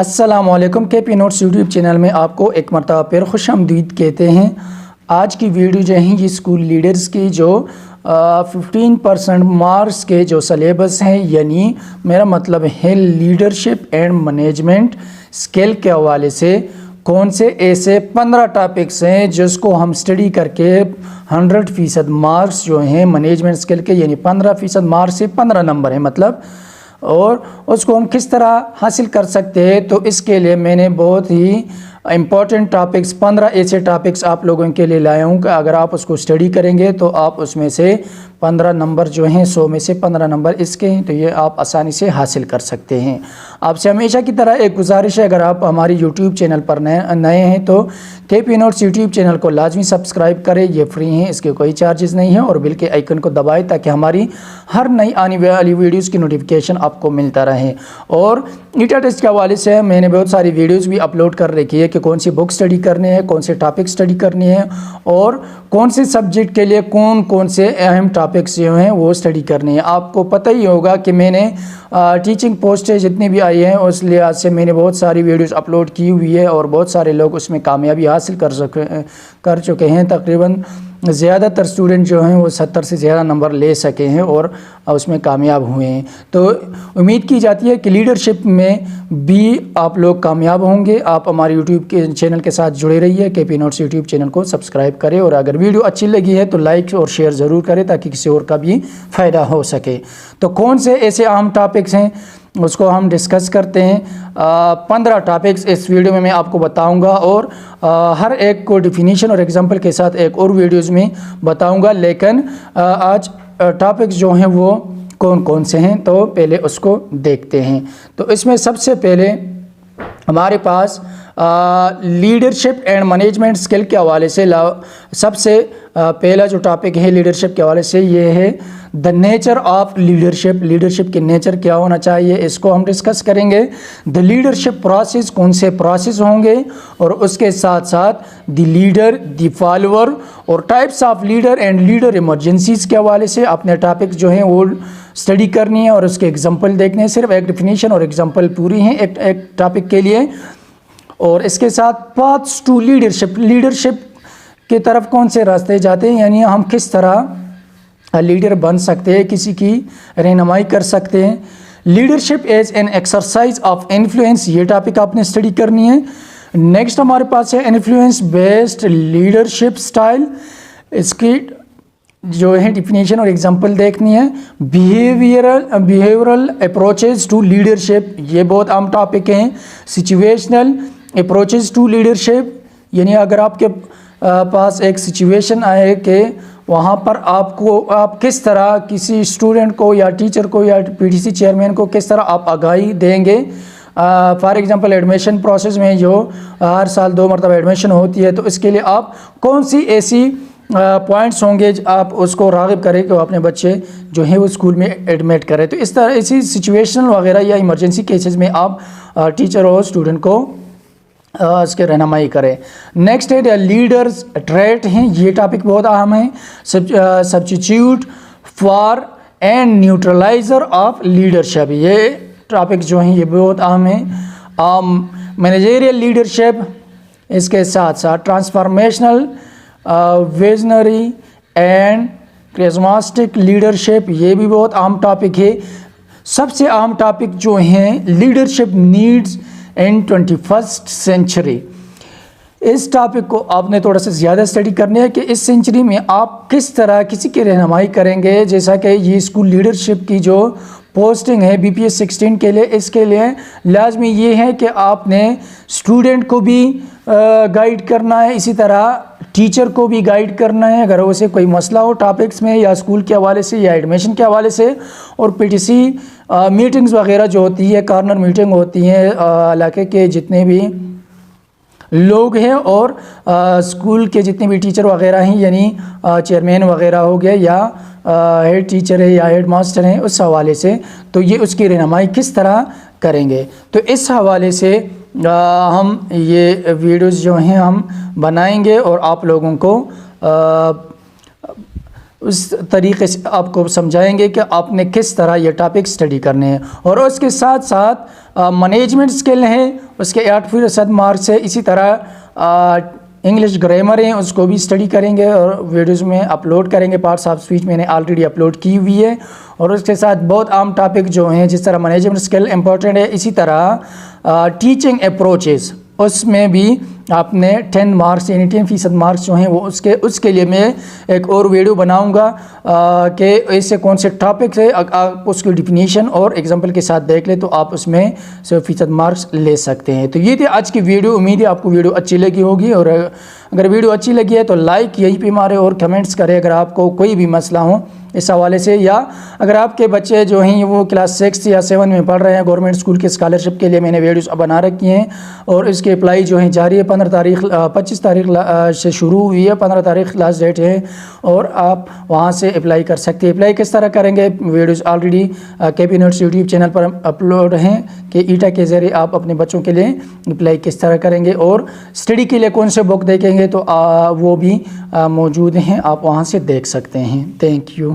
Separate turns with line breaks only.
अस्सलामुअलैकुम के P notes YouTube channel में आपको एक मरतबा फिर खुश आमदीद कहते हैं। आज की वीडियो जो है ये स्कूल लीडर्स की जो 15% मार्क्स के जो सलेबस हैं, यानी मेरा मतलब है लीडरशिप एंड मैनेजमेंट स्किल के हवाले से कौन से ऐसे 15 टॉपिक्स हैं जिसको हम स्टडी करके 100% मार्क्स जो हैं मैनेजमेंट स्किल के, यानी 15% मार्क्स से 15 नंबर है मतलब, और उसको हम किस तरह हासिल कर सकते हैं। तो इसके लिए मैंने बहुत ही इम्पॉर्टेंट टॉपिक्स 15 ऐसे टॉपिक्स आप लोगों के लिए लाया हूँ कि अगर आप उसको स्टडी करेंगे तो आप उसमें से 15 नंबर जो हैं 100 में से 15 नंबर इसके हैं, तो ये आप आसानी से हासिल कर सकते हैं। आपसे हमेशा की तरह एक गुजारिश है, अगर आप हमारी यूट्यूब चैनल पर नए हैं तो केपी नोट्स यूट्यूब चैनल को लाजमी सब्सक्राइब करें, ये फ्री हैं, इसके कोई चार्जेस नहीं है, और बिल के आइकन को दबाएं ताकि हमारी हर नई आने वाली वीडियोज़ की नोटिफिकेशन आपको मिलता रहे। और ईटा टेस्ट के हवाले से मैंने बहुत सारी वीडियोज़ भी अपलोड कर रखी है कि कौन सी बुक स्टडी करने हैं, कौन से टॉपिक स्टडी करने हैं, और कौन से सब्जेक्ट के लिए कौन कौन से अहम टॉपिक्स जो हैं वो स्टडी करने हैं। आपको पता ही होगा कि मैंने टीचिंग पोस्टें जितनी भी आई हैं उस लिहाज से मैंने बहुत सारी वीडियोस अपलोड की हुई है और बहुत सारे लोग उसमें कामयाबी हासिल कर चुके हैं। तकरीबन ज़्यादातर स्टूडेंट जो हैं वो 70 से ज़्यादा नंबर ले सके हैं और उसमें कामयाब हुए हैं। तो उम्मीद की जाती है कि लीडरशिप में भी आप लोग कामयाब होंगे। आप हमारे यूट्यूब के चैनल के साथ जुड़े रहिए, केपी नोट्स यूट्यूब चैनल को सब्सक्राइब करें, और अगर वीडियो अच्छी लगी है तो लाइक और शेयर ज़रूर करें ताकि किसी और का भी फ़ायदा हो सके। तो कौन से ऐसे अहम टॉपिक्स हैं उसको हम डिस्कस करते हैं। 15 टॉपिक्स इस वीडियो में मैं आपको बताऊंगा, और हर एक को डिफिनीशन और एग्जांपल के साथ एक और वीडियोज़ में बताऊंगा। लेकिन आज टॉपिक्स जो हैं वो कौन कौन से हैं तो पहले उसको देखते हैं। तो इसमें सबसे पहले हमारे पास लीडरशिप एंड मैनेजमेंट स्किल के हवाले से सबसे पहला जो टॉपिक है लीडरशिप के हवाले से ये है the nature of leadership. Leadership के नेचर क्या होना चाहिए इसको हम डिस्कस करेंगे। द लीडरशिप प्रोसेस, कौन से प्रोसेस होंगे, और उसके साथ साथ द लीडर, द फॉलोअर, और types of leader and leader emergencies के हवाले से अपने टॉपिक जो हैं वो स्टडी करनी है और उसके एग्जाम्पल देखने हैं। सिर्फ एक डिफिनीशन और एग्जाम्पल पूरी हैं एक टॉपिक के लिए। और इसके साथ पाथ्स टू लीडरशिप, लीडरशिप की तरफ कौन से रास्ते जाते हैं, यानी हम किस तरह लीडर बन सकते हैं, किसी की रहनुमाई कर सकते हैं। Leadership as an exercise of influence, ये टॉपिक आपने स्टडी करनी है। नेक्स्ट हमारे पास है इन्फ्लुएंस बेस्ड लीडरशिप स्टाइल, इसकी जो है डिफिनीशन और एग्जांपल देखनी है। बिहेवियरल अप्रोचेज टू लीडरशिप, ये बहुत आम टॉपिक हैं। सिचुएशनल अप्रोचेज टू लीडरशिप, यानी अगर आपके पास एक सिचुएशन आए कि वहाँ पर आप किस तरह किसी स्टूडेंट को या टीचर को या पीटीसी चेयरमैन को किस तरह आप आगाही देंगे। फॉर एग्जांपल एडमिशन प्रोसेस में जो हर साल 2 मरतबा एडमिशन होती है, तो इसके लिए आप कौन सी ऐसी पॉइंट्स होंगे आप उसको राग़िब करें कि वो अपने बच्चे जो हैं वो स्कूल में एडमिट करें। तो इस तरह ऐसी सिचुएशनल वगैरह या इमरजेंसी केसेस में आप टीचर और स्टूडेंट को इसके रहनुमाई करें। नेक्स्ट है लीडर्स ट्रेट हैं, ये टॉपिक बहुत अहम है। Substitute for and neutraliser of leadership, ये टॉपिक जो हैं ये बहुत अहम है। मैनेजरियल लीडरशिप, इसके साथ साथ ट्रांसफॉर्मेशनल विजनरी एंड क्रिस्मास्टिक लीडरशिप, ये भी बहुत अहम टॉपिक है। सबसे अहम टॉपिक जो हैं leadership needs in 21st century, इस टॉपिक को आपने थोड़ा सा ज़्यादा स्टडी करनी है कि इस सेंचुरी में आप किस तरह किसी की रहनुमाई करेंगे। जैसा कि ये स्कूल लीडरशिप की जो पोस्टिंग है BPS 16 के लिए, इसके लिए लाजमी ये है कि आपने स्टूडेंट को भी गाइड करना है, इसी तरह टीचर को भी गाइड करना है अगर उसे कोई मसला हो टॉपिक्स में या स्कूल के हवाले से या एडमिशन के हवाले से। और PTC मीटिंग्स वगैरह जो होती है, कॉर्नर मीटिंग होती हैं इलाके के जितने भी लोग हैं और स्कूल के जितने भी टीचर वगैरह हैं, यानी चेयरमैन वगैरह हो गए या हेड टीचर है या हेड मास्टर हैं, उस हवाले से तो ये उसकी रहनुमाई किस तरह करेंगे। तो इस हवाले से हम ये वीडियोस जो हैं हम बनाएंगे और आप लोगों को उस तरीके से आपको समझाएंगे कि आपने किस तरह ये टॉपिक स्टडी करने हैं। और उसके साथ साथ मैनेजमेंट स्किल हैं اس کے 8% مارکس ہے. اسی طرح انگلش گرامر ہیں اس کو بھی اسٹڈی کریں گے اور ویڈیوز میں اپلوڈ کریں گے. پارٹس آف اسپیچ میں نے آلریڈی اپلوڈ کی ہوئی ہے. اور اس کے ساتھ بہت عام ٹاپک جو ہیں جس طرح مینجمنٹ اسکل امپورٹنٹ ہے, اسی طرح ٹیچنگ اپروچز اس میں بھی آپ نے 10 مارکس یعنی 10% مارکس جو ہیں وہ اس کے لیے میں ایک اور ویڈیو بناؤں گا کہ ایسے کون سے ٹاپکس ہے, آپ اس کی ڈیفینیشن اور ایگزامپل کے ساتھ دیکھ لیں تو آپ اس میں 100% مارکس لے سکتے ہیں. تو یہ تھی آج کی ویڈیو. امید ہے آپ کو ویڈیو اچھی لگی ہوگی, اور اگر ویڈیو اچھی لگی ہے تو لائک یہیں پہ مارے اور کمنٹس کرے اگر آپ کو کوئی بھی مسئلہ ہو اس حوالے سے, یا اگر آپ کے بچے جو ہیں وہ کلاس 6 یا 7 میں پڑھ رہے ہیں, گورنمنٹ اسکول کے اسکالرشپ کے لیے میں نے ویڈیوز بنا رکھی ہیں اور اس کے اپلائی جو ہیں جاری ہے. 25 تاریخ سے شروع ہوئی ہے, 15 تاریخ لاسٹ ڈیٹ ہے, اور آپ وہاں سے اپلائی کر سکتے ہیں. اپلائی کس طرح کریں گے, videos already KP notes YouTube channel پر اپلوڈ ہیں کہ ایٹا کے ذریعے آپ اپنے بچوں کے لیے اپلائی کس طرح کریں گے, اور اسٹڈی کے لیے کون سے بک دیکھیں گے تو وہ بھی موجود ہیں, آپ وہاں سے دیکھ سکتے ہیں. Thank you.